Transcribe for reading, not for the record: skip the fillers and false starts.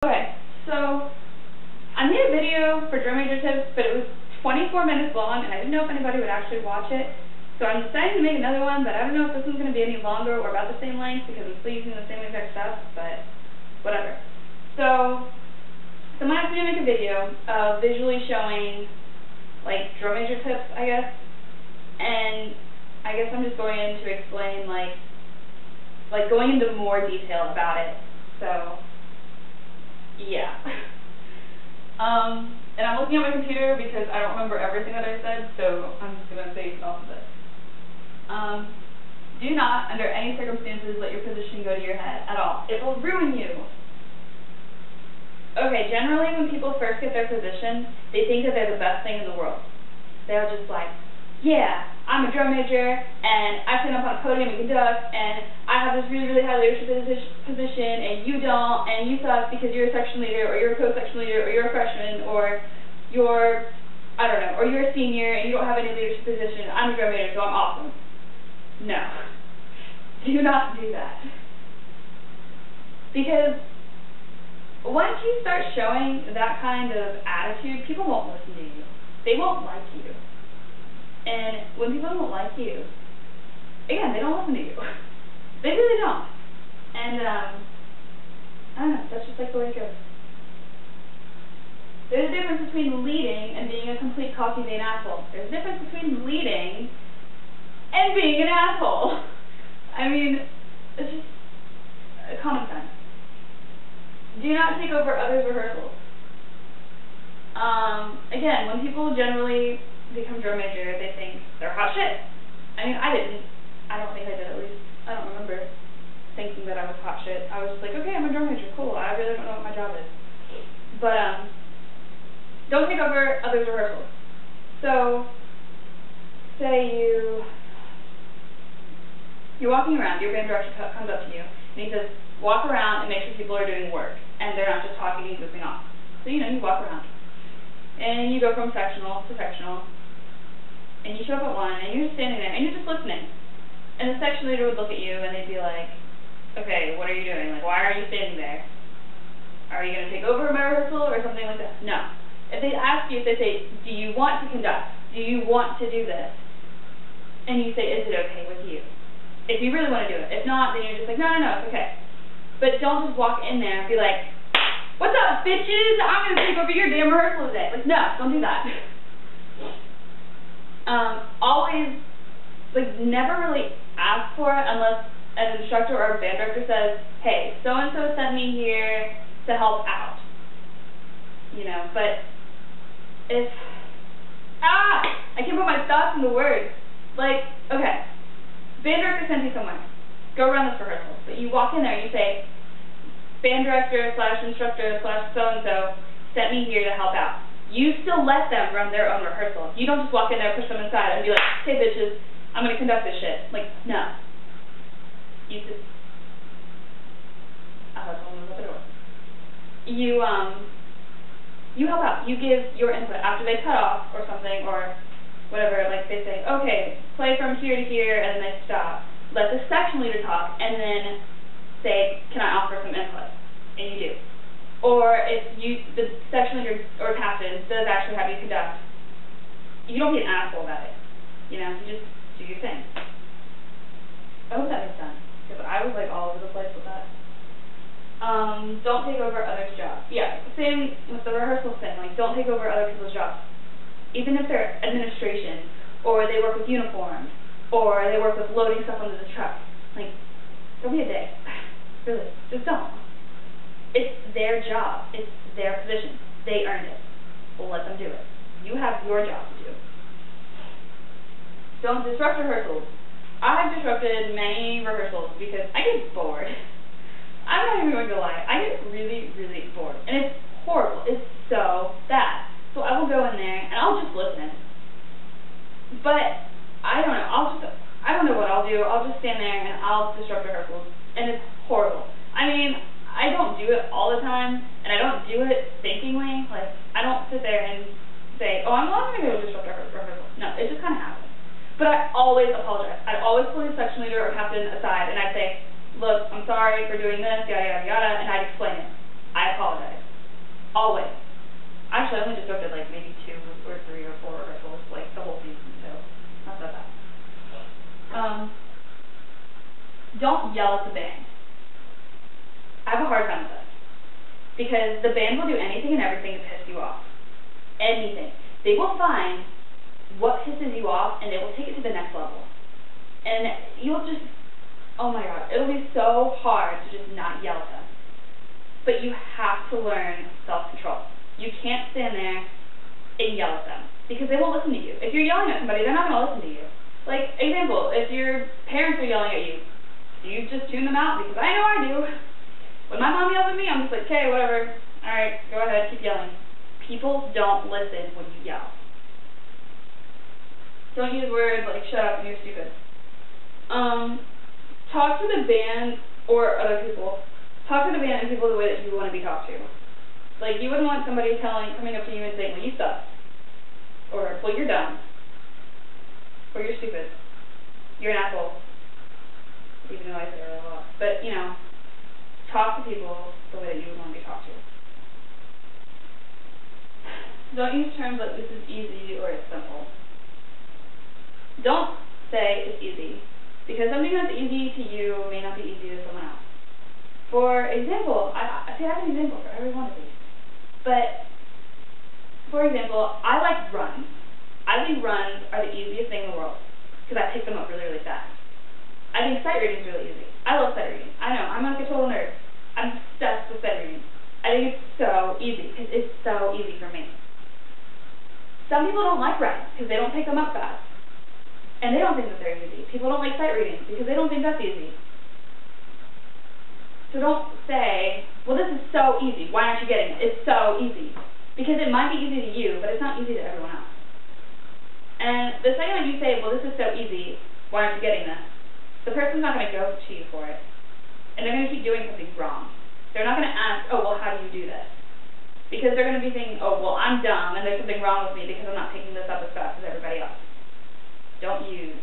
Okay, so I made a video for drum major tips, but it was 24 minutes long, and I didn't know if anybody would actually watch it. So I'm deciding to make another one, but I don't know if this one's going to be any longer or about the same length because I'm still using the same exact stuff, but whatever. So someone asked me to make a video of visually showing, like, drum major tips, I guess. And I guess I'm just going in to explain, like going into more detail about it. So yeah. And I'm looking at my computer because I don't remember everything that I said, so I'm just going to say it off of this. Do not, under any circumstances, let your position go to your head at all. It will ruin you. Okay, generally when people first get their position, they think that they're the best thing in the world. They're just like, yeah, I'm a drum major, and I stand up on a podium and conduct, and I have this really, really high leadership position, and you don't, and you suck because you're a section leader, or you're a co-section leader, or you're a freshman, or you're, I don't know, or you're a senior, and you don't have any leadership position. I'm a drum major, so I'm awesome. No. Do not do that. Because once you start showing that kind of attitude, people won't listen to you. They won't like you. And when people don't like you, again, they don't listen to you. They really don't. And, I don't know, that's just like the way it goes. There's a difference between leading and being a complete cocky vain asshole. There's a difference between leading and being an asshole. I mean, it's just common sense. Do not take over others' rehearsals. Again, when people generally become drum major, they think they're hot shit. I mean, I didn't. I don't think I did, at least. I don't remember thinking that I was hot shit. I was just like, okay, I'm a drum major, cool. I really don't know what my job is. But, don't take over others' rehearsals. So, say you're walking around, your band director comes up to you, and he says, walk around and make sure people are doing work, and they're not just talking and goofing off. So, you walk around. And you go from sectional to sectional, and you show up at one, and you're just standing there, and you're just listening. And the section leader would look at you, and they'd be like, okay, what are you doing? Like, why are you standing there? Are you going to take over my rehearsal, or something like that? No. If they ask you, if they say, do you want to conduct? Do you want to do this? And you say, is it okay with you? If you really want to do it. If not, then you're just like, no, it's okay. But don't just walk in there and be like, what's up, bitches? I'm going to take over your damn rehearsal today. Like, no, don't do that. Always, never really ask for it unless an instructor or a band director says, hey, so-and-so sent me here to help out. But if, I can't put my thoughts into words. Like, okay, band director sends you somewhere. Go run this rehearsal. But you walk in there and you say, band director / instructor / so-and-so sent me here to help out. You still let them run their own rehearsal. You don't just walk in there, push them aside, and be like, hey, bitches, I'm going to conduct this shit. Like, no. You just, I thought someone was at the door. You help out. You give your input. After they cut off or something, or whatever, like they say, okay, play from here to here, and then they stop. Let the section leader talk, and then say, can I offer some input? And you do. Or if the section leader or captain does actually have you conduct, you don't be an asshole about it. You just do your thing. I hope that makes sense, because I was all over the place with that. Don't take over others' jobs. Yeah, same with the rehearsal thing. Don't take over other people's jobs. Even if they're administration, or they work with uniforms, or they work with loading stuff onto the truck. Don't be a dick. Really, just don't. It's their job. It's their position. They earned it. Well, let them do it. You have your job to do. Don't disrupt rehearsals. I have disrupted many rehearsals because I get bored. I'm not even going to lie. I get really, really bored. And it's horrible. It's so bad. So I will go in there and I'll just listen. But I don't know. I don't know what I'll do. I'll just stand there and I'll disrupt rehearsals. And it's horrible. I mean, I don't do it all the time, and I don't do it thinkingly. I don't sit there and say, oh, I'm going to go disrupt rehearsal. No, it just kind of happens. But I always apologize. I'd always pull the section leader or captain aside, and I'd say, look, I'm sorry for doing this, yada, yada, yada, and I'd explain it. I apologize. Always. Actually, I only disrupted like maybe 2 or 3 or 4 rehearsals, like the whole season, so not that bad. Don't yell at the band. I have a hard time with this, because the band will do anything and everything to piss you off. Anything. They will find what pisses you off, and they will take it to the next level. And you'll just, oh my god, it'll be so hard to just not yell at them. But you have to learn self-control. You can't stand there and yell at them, because they won't listen to you. If you're yelling at somebody, they're not going to listen to you. Like, example, if your parents are yelling at you, do you just tune them out? Because I know I do. When my mom yells at me, I'm just like, okay, whatever. Alright, go ahead, keep yelling. People don't listen when you yell. Don't use words like, shut up, you're stupid. Talk to the band, or other people. Talk to the band and people the way that you want to be talked to. Like, you wouldn't want somebody coming up to you and saying, well, you suck. Or, well, you're dumb. Or, you're stupid. You're an asshole. Even though I say that a lot. But, you know, talk to people the way that you would want to be talked to. Don't use terms like this is easy or it's simple. Don't say it's easy, because something that's easy to you may not be easy to someone else. For example, I have an example for every one of these. But, for example, I like runs. I think runs are the easiest thing in the world, because I pick them up really, really fast. I think sight reading is really easy. I love sight reading. I know, I'm like a total nerd. I'm obsessed with sight reading. I think it's so easy, because it's so easy for me. Some people don't like runs, because they don't pick them up fast. And they don't think that they're easy. People don't like sight reading, because they don't think that's easy. So don't say, well, this is so easy, why aren't you getting it? It's so easy. Because it might be easy to you, but it's not easy to everyone else. And the second that you say, well, this is so easy, why aren't you getting this? The person's not going to go to you for it. And they're going to keep doing something wrong. They're not going to ask, oh, well, how do you do this? Because they're going to be thinking, oh, well, I'm dumb, and there's something wrong with me because I'm not picking this up as fast as everybody else. Don't use